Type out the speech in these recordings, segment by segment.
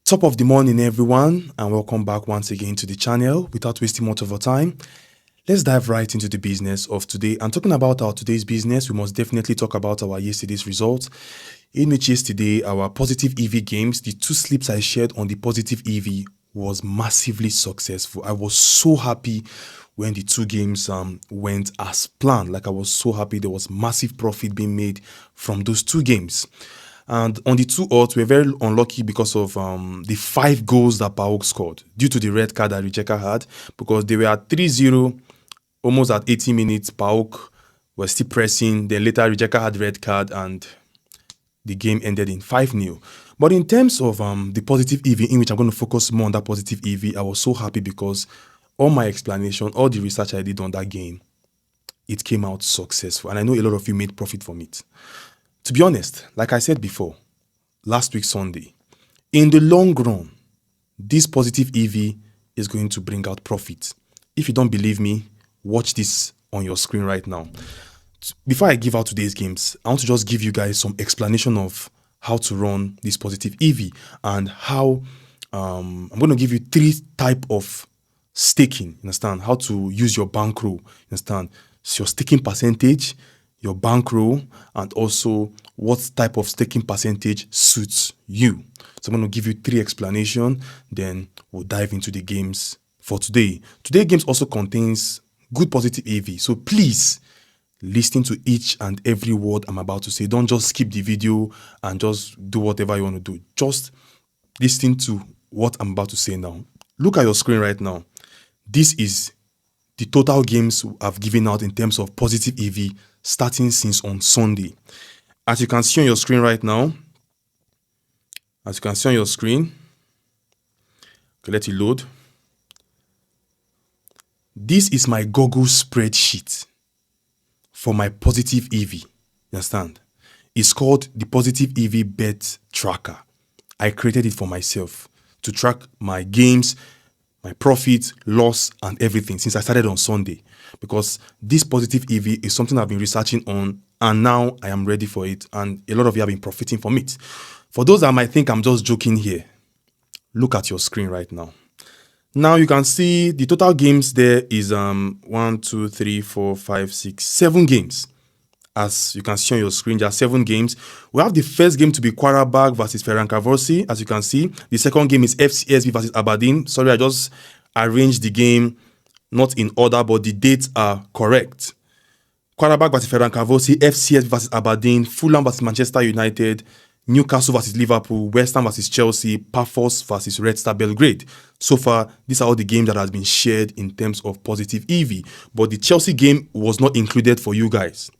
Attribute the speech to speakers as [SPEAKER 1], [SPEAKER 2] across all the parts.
[SPEAKER 1] Top of the morning, everyone, and welcome back once again to the channel. Without wasting much of our time, let's dive right into the business of today. And talking about our today's business, we must definitely talk about our yesterday's results, in which yesterday our positive EV games, the two slips I shared on the positive EV was massively successful. I was so happy when the two games went as planned. I was so happy there was massive profit being made from those two games. And on the two odds, we were very unlucky because of the 5 goals that PAOK scored due to the red card that Rijeka had, because they were at 3-0, almost at 80 minutes. PAOK were still pressing. Then later, Rijeka had red card and the game ended in 5-0. But in terms of the positive EV, in which I'm going to focus more on that positive EV, I was so happy because all my explanation, all the research I did on that game, it came out successful. And I know a lot of you made profit from it. To be honest, like I said before, last week Sunday, in the long run, this positive EV is going to bring out profit. If you don't believe me, watch this on your screen right now. Before I give out today's games, I want to just give you guys some explanation of how to run this positive EV and how I'm going to give you 3 types of staking. Understand? How to use your bankroll. Understand? So your staking percentage, your bankroll, and also what type of staking percentage suits you. So I'm going to give you 3 explanations, then we'll dive into the games for today. Today's games also contains good positive EV, so please listen to each and every word I'm about to say. Don't just skip the video and just do whatever you want to do. Just listen to what I'm about to say now. Look at your screen right now. This is the total games I've given out in terms of positive EV starting since on Sunday. As you can see on your screen right now, okay, let it load. This is my Google spreadsheet for my positive EV. You understand? It's called the Positive EV Bet Tracker. I created it for myself to track my games, my profit, loss, and everything since I started on Sunday, because this positive EV is something I've been researching on, and now I am ready for it, and a lot of you have been profiting from it. For those that might think I'm just joking here, look at your screen right now. Now you can see the total games there is 1, 2, 3, 4, 5, 6, 7 games. As you can see on your screen, there are 7 games. We have the first game to be Qarabağ versus Ferencvarosi, as you can see. The second game is FCSB versus Aberdeen. Sorry, I just arranged the game not in order, but the dates are correct. Qarabağ versus Ferencvarosi, FCSB versus Aberdeen, Fulham versus Manchester United, Newcastle versus Liverpool, West Ham versus Chelsea, Pafos versus Red Star Belgrade. So far, these are all the games that has been shared in terms of positive EV. But the Chelsea game was not included for you guys.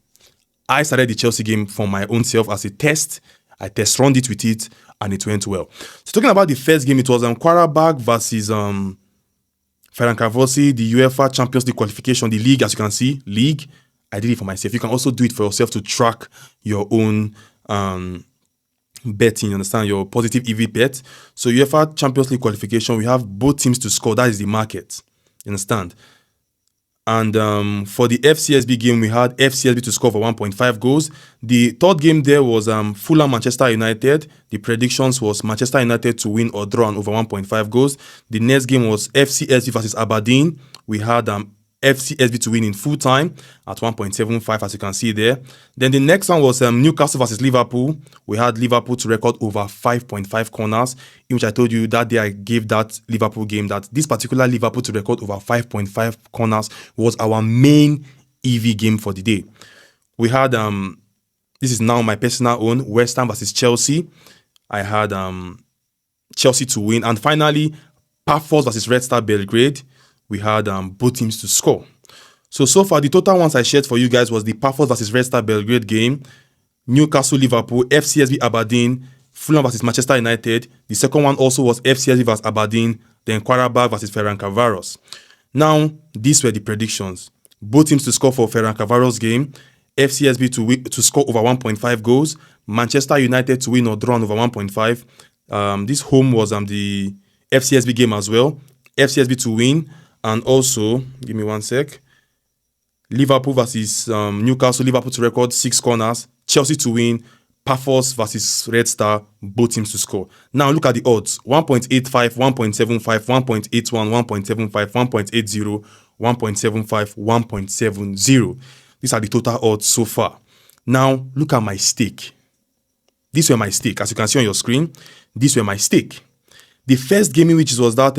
[SPEAKER 1] I started the Chelsea game for my own self as a test. I test run it with it, and it went well. So talking about the first game, it was Qarabağ versus Ferencvarosi, the UEFA Champions League qualification, the league, as you can see, league. I did it for myself. You can also do it for yourself to track your own betting, you understand, your positive EV bet. So UEFA Champions League qualification, we have both teams to score. That is the market. You understand? And for the FCSB game, we had FCSB to score for 1.5 goals. The third game there was Fulham Manchester United. The predictions was Manchester United to win or draw and over 1.5 goals. The next game was FCSB versus Aberdeen. We had FCSB to win in full time at 1.75, as you can see there. Then the next one was Newcastle versus Liverpool. We had Liverpool to record over 5.5 corners, in which I told you that day I gave that Liverpool game that this particular Liverpool to record over 5.5 corners was our main EV game for the day. We had, this is now my personal own, West Ham versus Chelsea. I had Chelsea to win. And finally, Pafos versus Red Star Belgrade. We had both teams to score. So far, the total ones I shared for you guys was the Pafos versus Red Star Belgrade game, Newcastle Liverpool, FCSB Aberdeen, Fulham versus Manchester United. The second one also was FCSB versus Aberdeen, then Qarabağ versus Ferencvaros. Now, these were the predictions. Both teams to score for Ferencvaros game, FCSB to score over 1.5 goals, Manchester United to win or draw over 1.5. This home was the FCSB game as well, FCSB to win. And also, give me one sec, Liverpool versus Newcastle, Liverpool to record 6 corners, Chelsea to win, Paphos versus Red Star, both teams to score. Now look at the odds. 1.85, 1.75, 1.81, 1.75, 1.80, 1.75, 1.70. These are the total odds so far. Now look at my stake. These were my stake. As you can see on your screen, these were my stake. The first game in which was that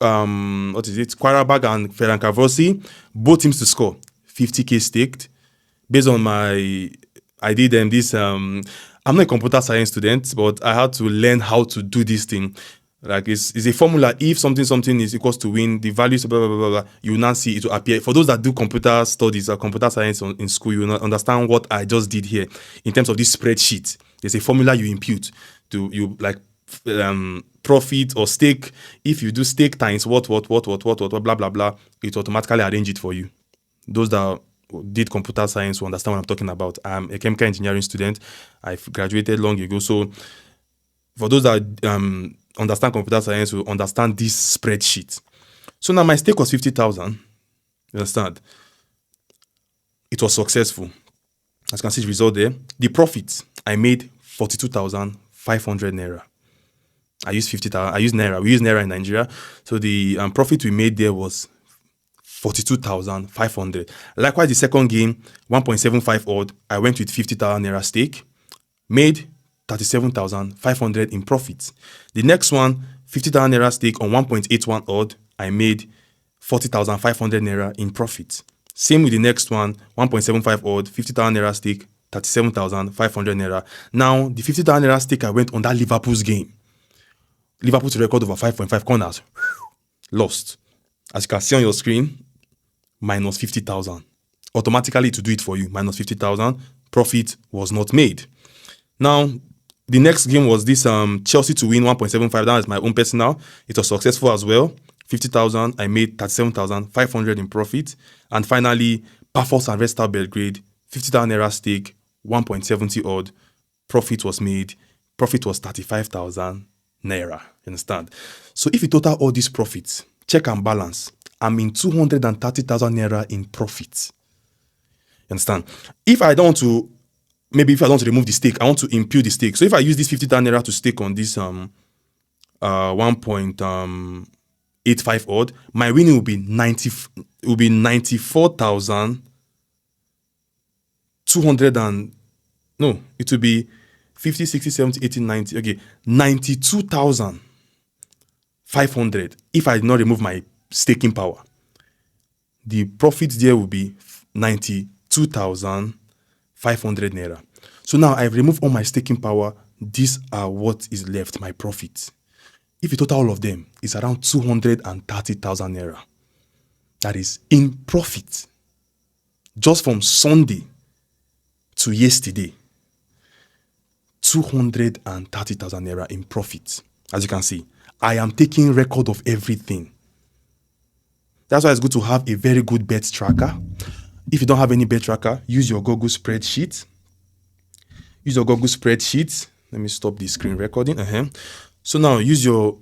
[SPEAKER 1] Qarabag and Ferencvarosi, both teams to score. 50k staked. Based on I did this. I'm not a computer science student, but I had to learn how to do this thing. Like it's a formula. If something is equals to win, the values blah blah blah blah, you will not see it will appear. For those that do computer studies or computer science in school, you will not understand what I just did here in terms of this spreadsheet. There's a formula you impute to you like profit or stake. If you do stake times what blah blah blah, it automatically arrange it for you. Those that did computer science will understand what I'm talking about. I'm a chemical engineering student. I've graduated long ago. So for those that understand computer science will understand this spreadsheet. So now my stake was 50,000. You understand? It was successful. As you can see the result there. The profit, I made 42,500 naira. I used 50,000. I used naira. We use naira in Nigeria. So the profit we made there was 42,500. Likewise, the second game, 1.75 odd, I went with 50,000 naira stake, made 37,500 in profit. The next one, 50,000 naira stake on 1.81 odd, I made 40,500 naira in profit. Same with the next one, 1.75 odd, 50,000 naira stake, 37,500 naira. Now, the 50,000 naira stake I went on that Liverpool's game. Liverpool's record over 5.5 corners. Lost. As you can see on your screen, minus 50,000. Automatically to do it for you, minus 50,000. Profit was not made. Now, the next game was this Chelsea to win 1.75. That is my own personal. It was successful as well. 50,000. I made 37,500 in profit. And finally, Paphos and Red Star Belgrade, 50,000 naira stake, 1.70 odd. Profit was made. Profit was 35,000 naira. You understand? So if you total all these profits, check and balance, I'm in 230,000 naira in profit. You understand? If I don't want to, maybe if I don't want to remove the stake, I want to impute the stake. So if I use this 50,000 naira to stake on this 1.85 odd, my winning will be 94,200 and no, it will be 50, 60, 70, 80, 90. Okay, 92,500 if I did not remove my staking power. The profit there will be 92,500 naira. So now I've removed all my staking power. These are what is left, my profit. If you total all of them, it's around 230,000 naira. That is in profit. Just from Sunday to yesterday. 230,000 naira in profit. As you can see, I am taking record of everything. That's why it's good to have a very good bet tracker. If you don't have any bet tracker, use your Google spreadsheet. Use your Google spreadsheet. Let me stop the screen recording. So now use your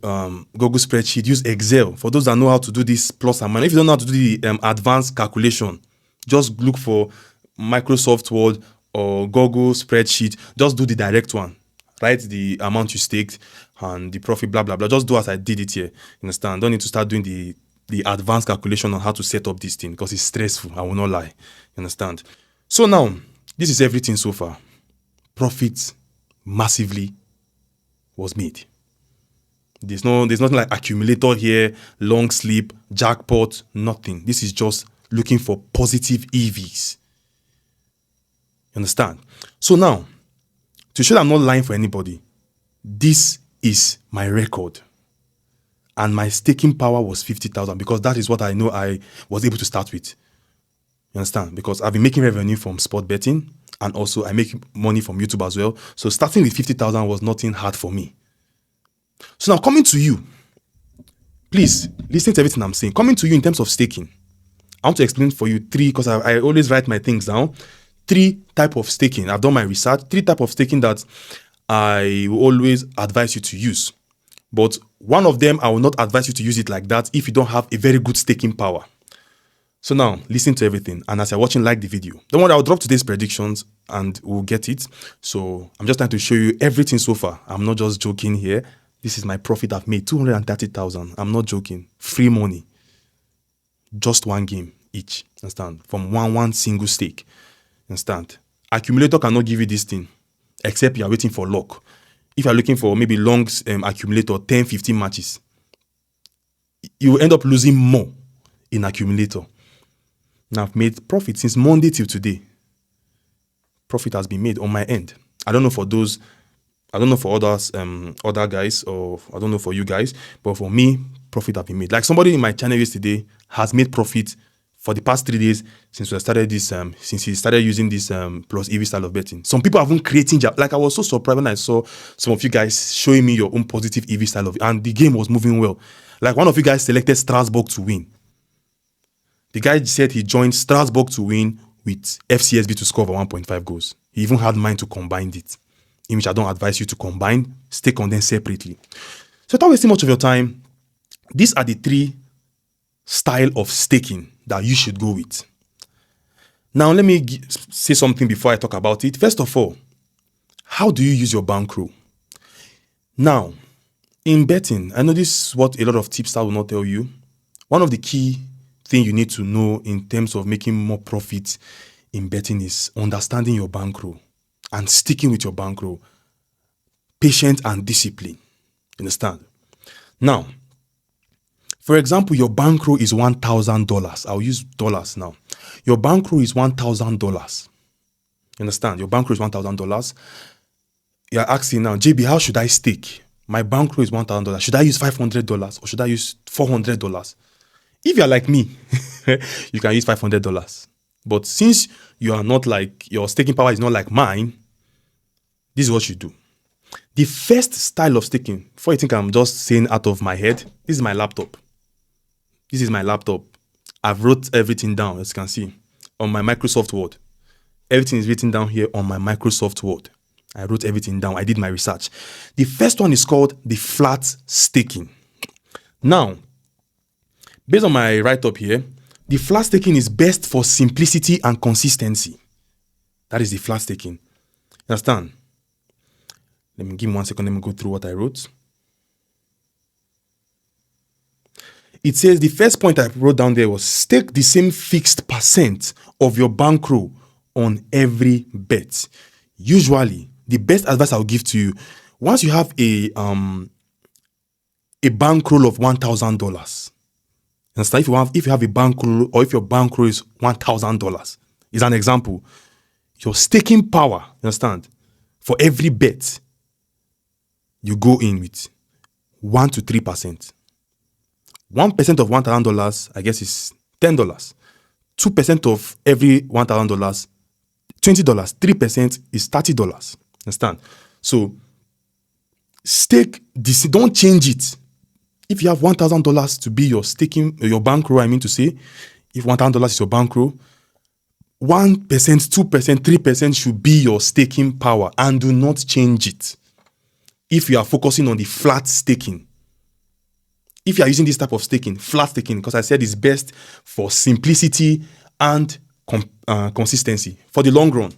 [SPEAKER 1] Google spreadsheet. Use Excel. For those that know how to do this plus and minus. If you don't know how to do the advanced calculation, just look for Microsoft Word or Google spreadsheet. Just do the direct one. Write the amount you staked and the profit, blah, blah, blah. Just do as I did it here. You understand? Don't need to start doing the advanced calculation on how to set up this thing because it's stressful. I will not lie. You understand? So now, this is everything so far. Profit massively was made. There's nothing like accumulator here, long sleep, jackpot, nothing. This is just looking for positive EVs. You understand? So now, to show that I'm not lying for anybody, this is my record. And my staking power was 50,000 because that is what I know I was able to start with. You understand? Because I've been making revenue from sport betting and also I make money from YouTube as well. So starting with 50,000 was nothing hard for me. So now coming to you, please listen to everything I'm saying. Coming to you in terms of staking, I want to explain for you three, because I always write my things down. 3 types of staking. I've done my research. 3 types of staking that I will always advise you to use. But one of them, I will not advise you to use it like that if you don't have a very good staking power. So now, listen to everything. And as you're watching, like the video. Don't worry, I'll drop today's predictions and we'll get it. So I'm just trying to show you everything so far. I'm not just joking here. This is my profit I've made, 230,000. I'm not joking. Free money. Just one game each. Understand? From one single stake. Understand? Accumulator cannot give you this thing. Except you're waiting for luck. If you're looking for maybe long accumulator, 10, 15 matches, you will end up losing more in accumulator. Now, I've made profit since Monday till today. Profit has been made on my end. I don't know for those, I don't know for others, other guys, or I don't know for you guys, but for me, profit has been made. Like somebody in my channel yesterday has made profit for the past 3 days since we started this, since he started using this plus EV style of betting. Some people haven't created, like I was so surprised when I saw some of you guys showing me your own positive EV style of, and the game was moving well. Like one of you guys selected Strasbourg to win. The guy said he joined Strasbourg to win with FCSB to score over 1.5 goals. He even had mind to combine it, in which I don't advise you to combine, stake on them separately. So without wasting much of your time, these are the 3 styles of staking that you should go with. Now, let me say something before I talk about it. First of all, how do you use your bankroll? Now, in betting, I know this is what a lot of tipsters will not tell you. One of the key thing you need to know in terms of making more profit in betting is understanding your bankroll and sticking with your bankroll. Patience and discipline. Understand? Now, for example, your bankroll is $1,000. I'll use dollars now. Your bankroll is $1,000. Understand? Your bankroll is $1,000. You're asking now, JB, how should I stake? My bankroll is $1,000. Should I use $500 or should I use $400? If you're like me, you can use $500. But since you are not like, your staking power is not like mine, this is what you do. The first style of staking, before you think I'm just saying out of my head, this is my laptop. This is my laptop. I've wrote everything down, as you can see, on my Microsoft Word. Everything is written down here on my Microsoft Word. I wrote everything down. I did my research. The first one is called the flat staking. Now, based on my write-up here, the flat staking is best for simplicity and consistency. That is the flat staking. Understand? Let me give me 1 second. Let me go through what I wrote. It says the first point I wrote down there was stake the same fixed percent of your bankroll on every bet. Usually, the best advice I'll give to you, once you have a bankroll of $1,000, understand? If you have a bankroll, or if your bankroll is $1,000, is an example, your staking power, understand, for every bet you go in with 1 to 3%. 1% of $1,000, I guess, is $10. 2% of every $1,000, $20. 3% is $30. Understand? So stake this, don't change it. If you have $1,000 to be your staking, your bankroll, I mean to say, if $1,000 is your bankroll, 1%, 2%, 3% should be your staking power, and do not change it. If you are focusing on the flat staking, if you are using this type of staking, flat staking, because I said it's best for simplicity and consistency for the long run.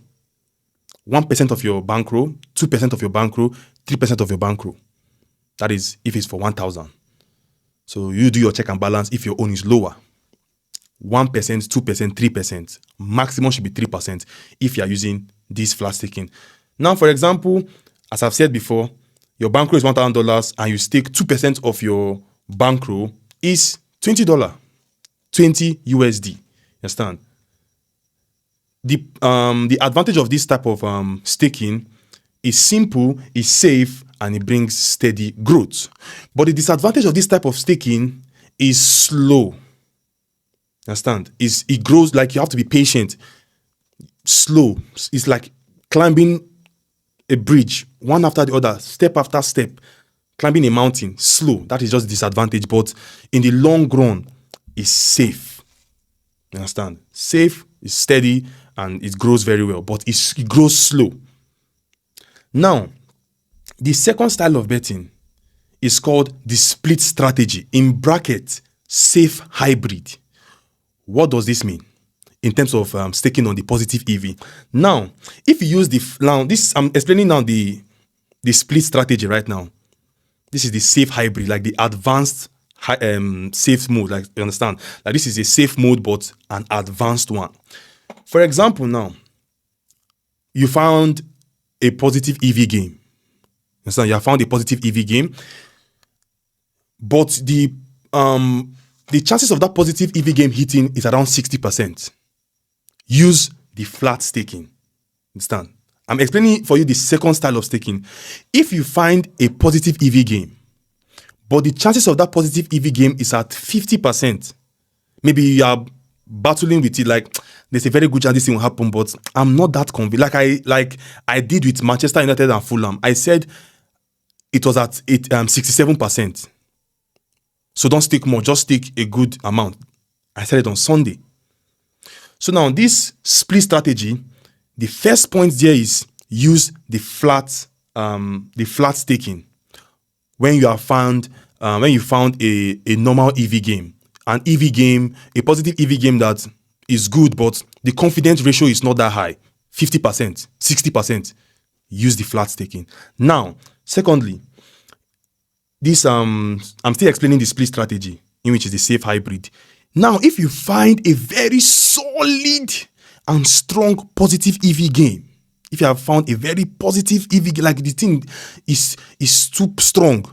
[SPEAKER 1] 1% of your bankroll, 2% of your bankroll, 3% of your bankroll. That is if it's for 1,000. So you do your check and balance if your own is lower. 1%, 2%, 3%. Maximum should be 3% if you are using this flat staking. Now, for example, as I've said before, your bankroll is $1,000 and you stake 2% of your bankroll is $20, 20 USD. Understand? The advantage of this type of staking is simple, is safe, and it brings steady growth. But the disadvantage of this type of staking is slow. Understand? It grows, like you have to be patient. Slow. It's like climbing a bridge, one after the other, step after step. Climbing a mountain, slow. That is just disadvantage. But in the long run, it's safe. You understand? Safe, it's steady, and it grows very well. But it grows slow. Now, the second style of betting is called the split strategy, in bracket, safe hybrid. What does this mean in terms of staking on the positive EV? Now, if you use I'm explaining now the split strategy right now. This is the safe hybrid, like the advanced safe mode. Like, you understand? Like, this is a safe mode, but an advanced one. For example, now you found a positive EV game. Understand? You have found a positive EV game, but the chances of that positive EV game hitting is around 60%. Use the flat staking. Understand? I'm explaining for you the second style of staking. If you find a positive EV game, but the chances of that positive EV game is at 50%, maybe you are battling with it, like there's a very good chance this thing will happen, but I'm not that convinced. Like I did with Manchester United and Fulham. I said it was at 67%. So don't stake more, just stake a good amount. I said it on Sunday. So now this split strategy, the first point there is use the flat staking when you found a normal EV game. An EV game, a positive EV game that is good, but the confidence ratio is not that high, 50%, 60%. Use the flat staking. Now, secondly, this I'm still explaining the split strategy, in which is the safe hybrid. Now, if you find a very solid and strong positive EV game, if you have found a very positive EV game, like the thing is too strong,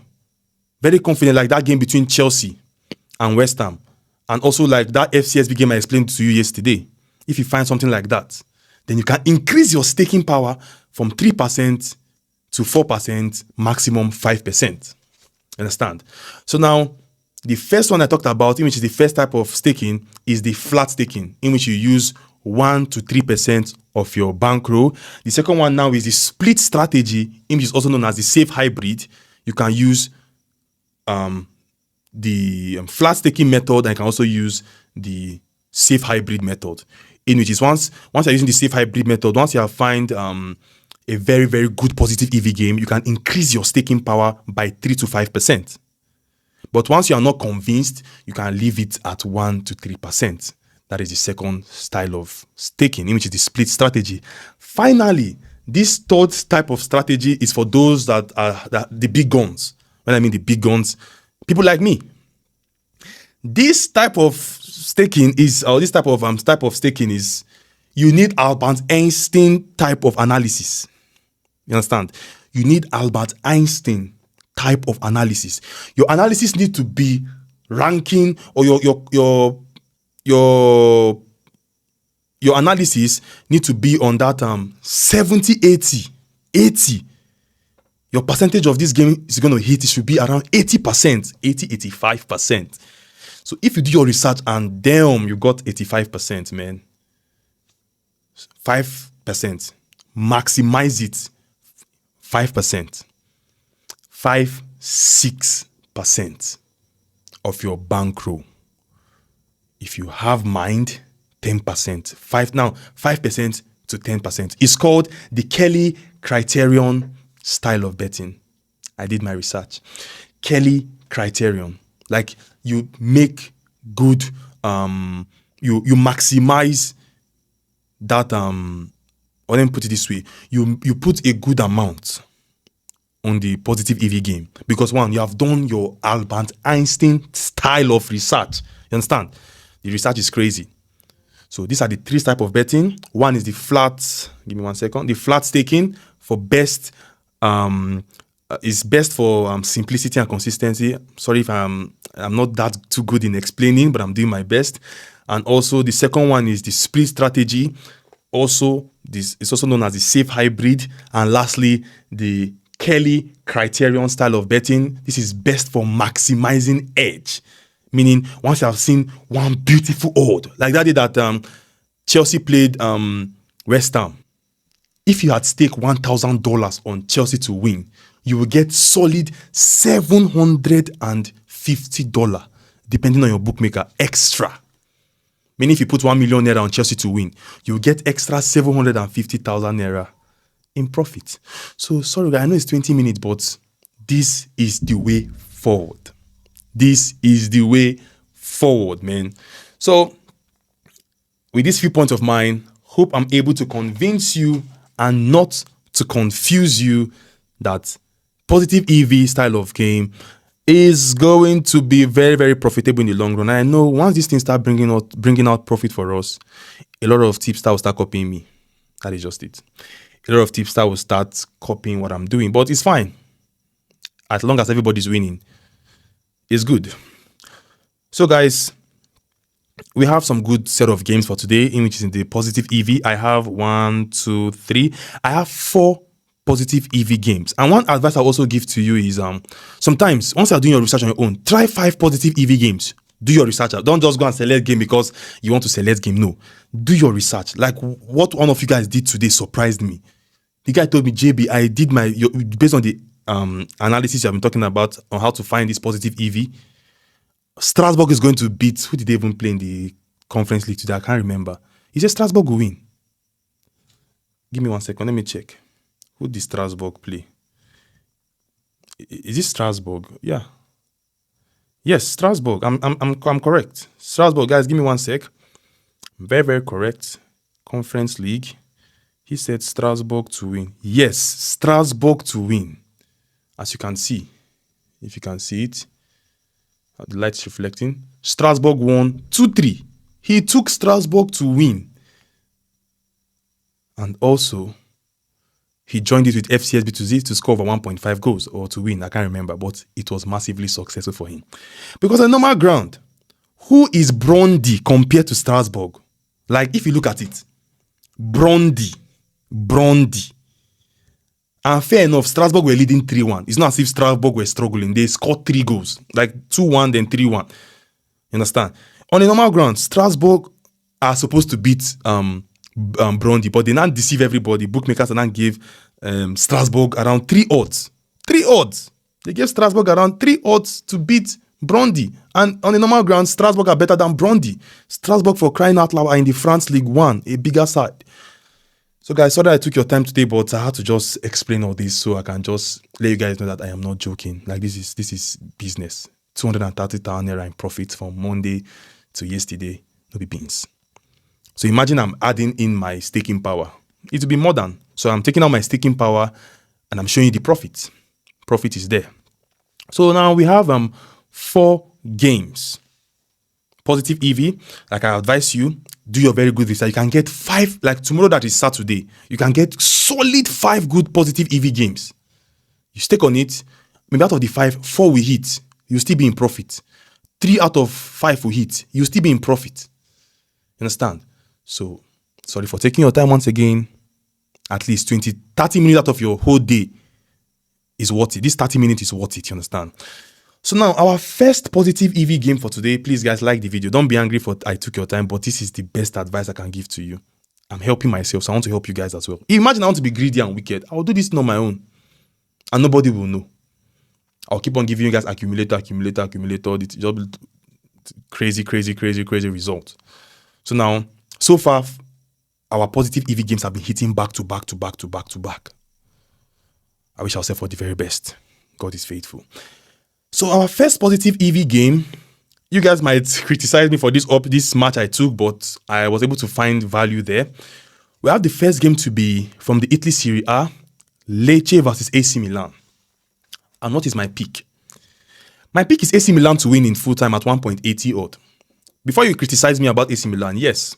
[SPEAKER 1] very confident, like that game between Chelsea and West Ham, and also like that FCSB game I explained to you yesterday. If you find something like that, then you can increase your staking power from 3% to 4%, maximum 5%. Understand? So now, the first one I talked about, in which is the first type of staking, is the flat staking, in which you use 1 to 3% of your bankroll. The second one now is the split strategy, in which is also known as the safe hybrid. You can use the flat staking method, and you can also use the safe hybrid method, in which is once you're using the safe hybrid method, once you have find a very, very good positive EV game, you can increase your staking power by 3 to 5%. But once you are not convinced, you can leave it at 1 to 3%. That is the second style of staking, in which is the split strategy. Finally, this third type of strategy is for those that are the big guns. When I mean the big guns, people like me. This type of staking is, you need Albert Einstein type of analysis. You understand? You need Albert Einstein type of analysis. Your analysis need to be ranking, or your analysis need to be on that 70-80. Your percentage of this game is going to hit, it should be around 80%, 85%. So if you do your research and damn, you got 85%, man, 5%, maximize it, 5%, 6% of your bankroll. If you have mind, 10%, 5% to 10%. It's called the Kelly criterion style of betting. I did my research. Kelly criterion. Like, you make good, you maximize that, or let me put it this way. You put a good amount on the positive EV game. Because one, you have done your Albert Einstein style of research. You understand? The research is crazy. So these are the three types of betting. One is the flat, give me 1 second. The flat staking for best, is best for simplicity and consistency. Sorry if I'm not that too good in explaining, but I'm doing my best. And also the second one is the split strategy. Also, this is also known as the safe hybrid. And lastly, the Kelly criterion style of betting. This is best for maximizing edge. Meaning, once you have seen one beautiful odd, like that day that Chelsea played West Ham. If you had staked $1,000 on Chelsea to win, you will get solid $750, depending on your bookmaker, extra. Meaning, if you put 1 million naira on Chelsea to win, you will get extra 750,000 naira in profit. So, sorry, I know it's 20 minutes, but this is the way forward. This is the way forward, man. So, with these few points of mine, hope I'm able to convince you and not to confuse you that positive EV style of game is going to be very, very profitable in the long run. And I know once these things start bringing out profit for us, a lot of tipsters will start copying me. That is just it. A lot of tipsters will start copying what I'm doing, but it's fine. As long as everybody's winning, it's good. So guys, we have some good set of games for today, in which is in the positive EV. I have 1, 2, 3. I have 4 positive EV games. And one advice I also give to you is sometimes once you're doing your research on your own, try 5 positive EV games. Do your research. Don't just go and select game because you want to select game. No. Do your research. Like what one of you guys did today surprised me. The guy told me, JB, I did based on the analysis I've been talking about on how to find this positive EV. Strasbourg is going to beat, who did they even play in the Conference League today? I can't remember. He said Strasbourg will win. Give me 1 second. Let me check. Who did Strasbourg play? Is it Strasbourg? Yeah. Yes, Strasbourg. I'm correct. Strasbourg, guys, give me 1 sec. Very, very correct. Conference League. He said Strasbourg to win. Yes, Strasbourg to win. As you can see. If you can see it. The light's reflecting. Strasbourg won 2-3. He took Strasbourg to win. And also, he joined it with FCSB to Z to score over 1.5 goals or to win. I can't remember, but it was massively successful for him. Because on normal ground, who is Brøndby compared to Strasbourg? Like, if you look at it, Brøndby. And fair enough, Strasbourg were leading 3-1. It's not as if Strasbourg were struggling. They scored 3 goals. Like 2-1, then 3-1. You understand? On a normal ground, Strasbourg are supposed to beat Brøndby, but they now deceive everybody. Bookmakers now give Strasbourg around 3 odds. 3 odds. They gave Strasbourg around 3 odds to beat Brøndby. And on a normal ground, Strasbourg are better than Brøndby. Strasbourg, for crying out loud, are in the France League 1, a bigger side. So guys, sorry I took your time today, but I had to just explain all this so I can just let you guys know that I am not joking. Like this is business. 230,000 naira in profit from Monday to yesterday. No be beans. So imagine I'm adding in my staking power. It will be more than. So I'm taking out my staking power and I'm showing you the profit. Profit is there. So now we have 4 games. Positive EV, like I advise you, do your very good research. You can get 5, like tomorrow that is Saturday, you can get solid 5 good positive EV games. You stake on it, maybe out of the 5, 4 will hit, you'll still be in profit. 3 out of 5 will hit, you'll still be in profit. You understand? So, sorry for taking your time once again. At least 20, 30 minutes out of your whole day is worth it. This 30 minutes is worth it, you understand? So now, our first positive EV game for today, please guys, like the video. Don't be angry for I took your time, but this is the best advice I can give to you. I'm helping myself, so I want to help you guys as well. Imagine I want to be greedy and wicked. I'll do this on my own, and nobody will know. I'll keep on giving you guys accumulator. It's just crazy results. So now, so far, our positive EV games have been hitting back to back. I wish ourselves for the very best. God is faithful. So our first positive EV game, you guys might criticize me for this match I took, but I was able to find value there. We have the first game to be from the Italy Serie A, Lecce versus AC Milan. And what is my pick? My pick is AC Milan to win in full time at 1.80 odd. Before you criticize me about AC Milan, yes,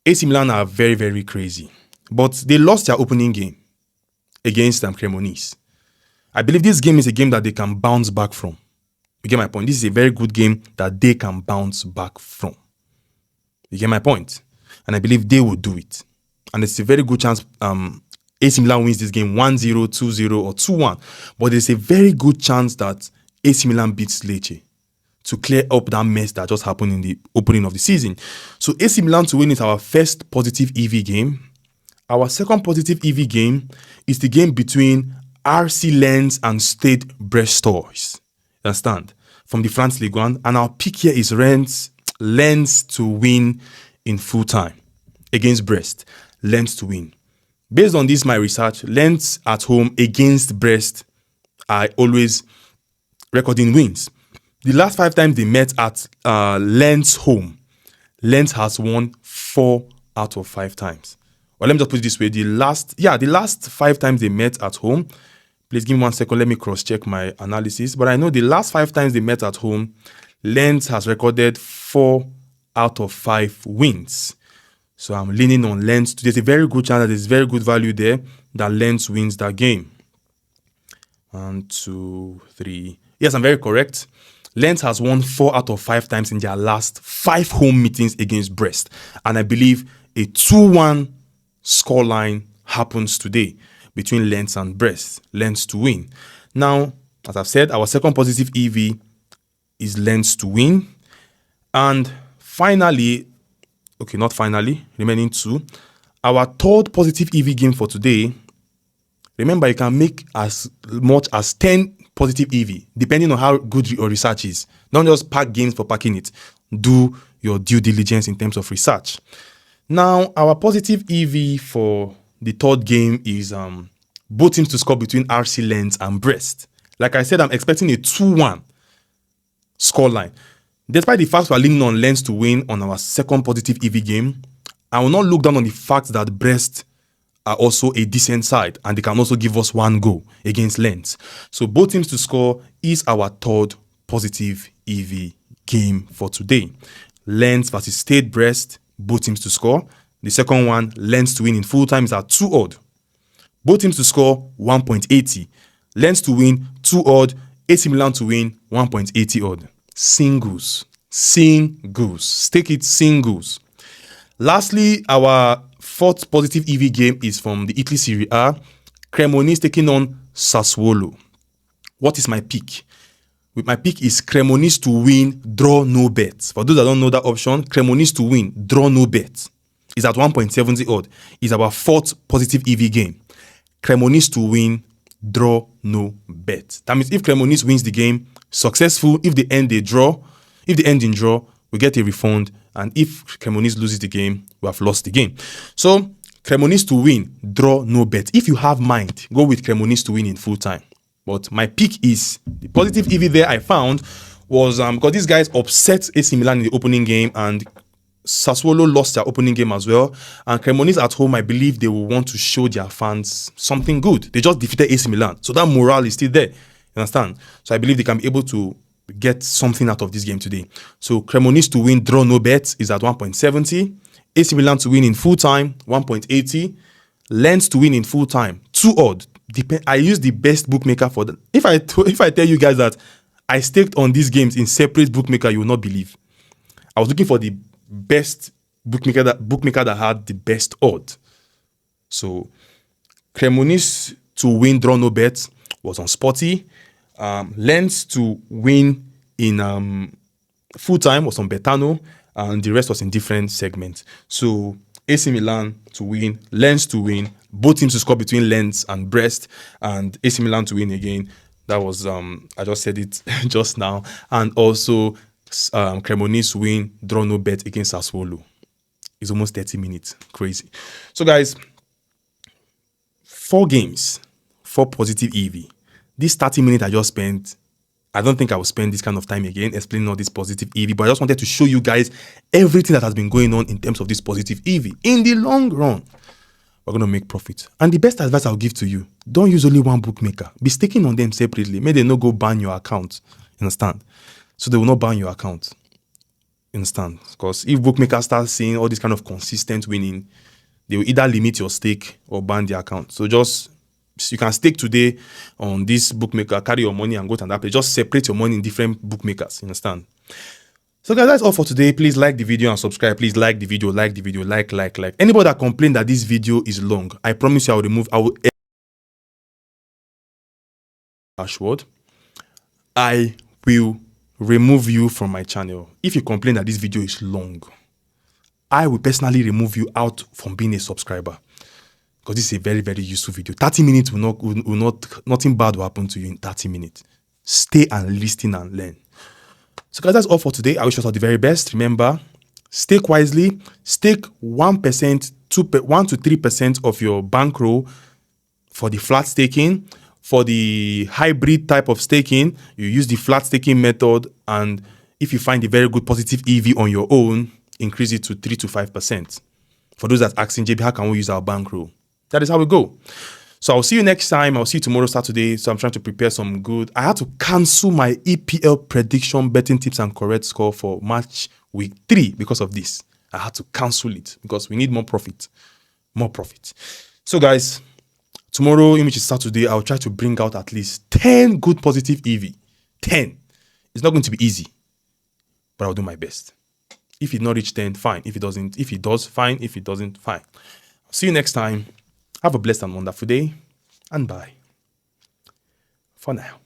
[SPEAKER 1] AC Milan are very, very crazy. But they lost their opening game against Cremonese. I believe this game is a game that they can bounce back from. You get my point? This is a very good game that they can bounce back from. You get my point? And I believe they will do it. And it's a very good chance AC Milan wins this game 1-0, 2-0, or 2-1. But there's a very good chance that AC Milan beats Lecce to clear up that mess that just happened in the opening of the season. So AC Milan to win is our first positive EV game. Our second positive EV game is the game between RC Lens and Stade Brestois. Understand? From the France League 1. And our pick here is Lens to win in full time against Brest. Lens to win. Based on this, my research, Lens at home against Brest are always recording wins. The last 5 times they met at Lens home, Lens has won 4 out of 5 times. Well, let me just put it this way. The last 5 times they met at home, please give me 1 second, let me cross-check my analysis. But I know the last 5 times they met at home, Lens has recorded 4 out of 5 wins. So I'm leaning on Lens. There's a very good chance that there's very good value there that Lens wins that game. 1, 2, 3. Yes, I'm very correct. Lens has won 4 out of 5 times in their last 5 home meetings against Brest. And I believe a 2-1 scoreline happens today between Lens and Brest. Lens to win. Now, as I've said, our second positive EV is Lens to win. And finally, remaining 2, our third positive EV game for today. Remember, you can make as much as 10 positive EV, depending on how good your research is. Don't just pack games for packing it. Do your due diligence in terms of research. Now, our positive EV for the third game is both teams to score between RC Lens and Brest. Like I said, I'm expecting a 2-1 scoreline. Despite the fact we are leaning on Lens to win on our second positive EV game, I will not look down on the fact that Brest are also a decent side and they can also give us 1 goal against Lens. So both teams to score is our third positive EV game for today. Lens versus Stade Brest, both teams to score. The second one, Lens to win in full time, is at 2 odd. Both teams to score 1.80. Lens to win 2 odd. AC Milan to win 1.80 odd. Singles. Stake it singles. Lastly, our fourth positive EV game is from the Italy Serie A. Cremonese taking on Sassuolo. What is my pick? My pick is Cremonese to win, draw no bet. For those that don't know that option, Cremonese to win, draw no bet is at 1.70 odd. Is our fourth positive EV game. Cremonese to win, draw no bet. That means if Cremonese wins the game, successful. If they end in draw, we get a refund. And if Cremonese loses the game, we have lost the game. So Cremonese to win, draw no bet. If you have mind, go with Cremonese to win in full time. But my pick is the positive EV there I found was because these guys upset AC Milan in the opening game and Sassuolo lost their opening game as well. And Cremonese at home, I believe they will want to show their fans something good. They just defeated AC Milan. So that morale is still there. You understand? So I believe they can be able to get something out of this game today. So Cremonese to win, draw no bet is at 1.70. AC Milan to win in full time, 1.80. Lens to win in full time, 2 odd. I use the best bookmaker for that. If I tell you guys that I staked on these games in separate bookmaker, you will not believe. I was looking for the best bookmaker that had the best odd. So Cremonese to win, draw no bet was on Sporty. Lens to win in full time was on Betano, and the rest was in different segments. So AC Milan to win, Lens to win, both teams to score between Lens and Brest, and AC Milan to win again. That was I just said it just now, and also Cremonese win, draw no bet against Sassuolo. It's almost 30 minutes, crazy. So guys, 4 games, 4 positive EV. This 30 minutes I just spent, I don't think I will spend this kind of time again explaining all this positive EV, but I just wanted to show you guys everything that has been going on in terms of this positive EV. In the long run, we're going to make profit. And the best advice I'll give to you, don't use only one bookmaker. Be staking on them separately. May they not go ban your account. Understand? So they will not ban your account. Understand? Because if bookmakers start seeing all this kind of consistent winning, they will either limit your stake or ban the account. So you can stake today on this bookmaker, carry your money and go to another place. Just separate your money in different bookmakers. You understand? So guys, that's all for today. Please like the video and subscribe. Please like the video, like. Anybody that complained that this video is long, I promise you I will dashboard. I will remove you from my channel. If you complain that this video is long, I will personally remove you out from being a subscriber. Because this is a very, very useful video. 30 minutes nothing bad will happen to you in 30 minutes. Stay and listen and learn. So guys, that's all for today. I wish you all the very best. Remember, stake wisely. Stake 1% to 3% of your bankroll for the flat staking. For the hybrid type of staking, you use the flat staking method. And if you find a very good positive EV on your own, increase it to 3 to 5%. For those that asking, JB, how can we use our bankroll? That is how we go. So I'll see you next time. I'll see you tomorrow, Saturday. So I'm trying to prepare some good. I had to cancel my EPL prediction betting tips and correct score for match week 3 because of this. I had to cancel it because we need more profit. More profit. So guys, tomorrow, which is Saturday, I'll try to bring out at least 10 good positive EV. 10. It's not going to be easy, but I'll do my best. If it not reach 10, fine. If it doesn't, if it does, fine. If it doesn't, fine. I'll see you next time. Have a blessed and wonderful day, and bye for now.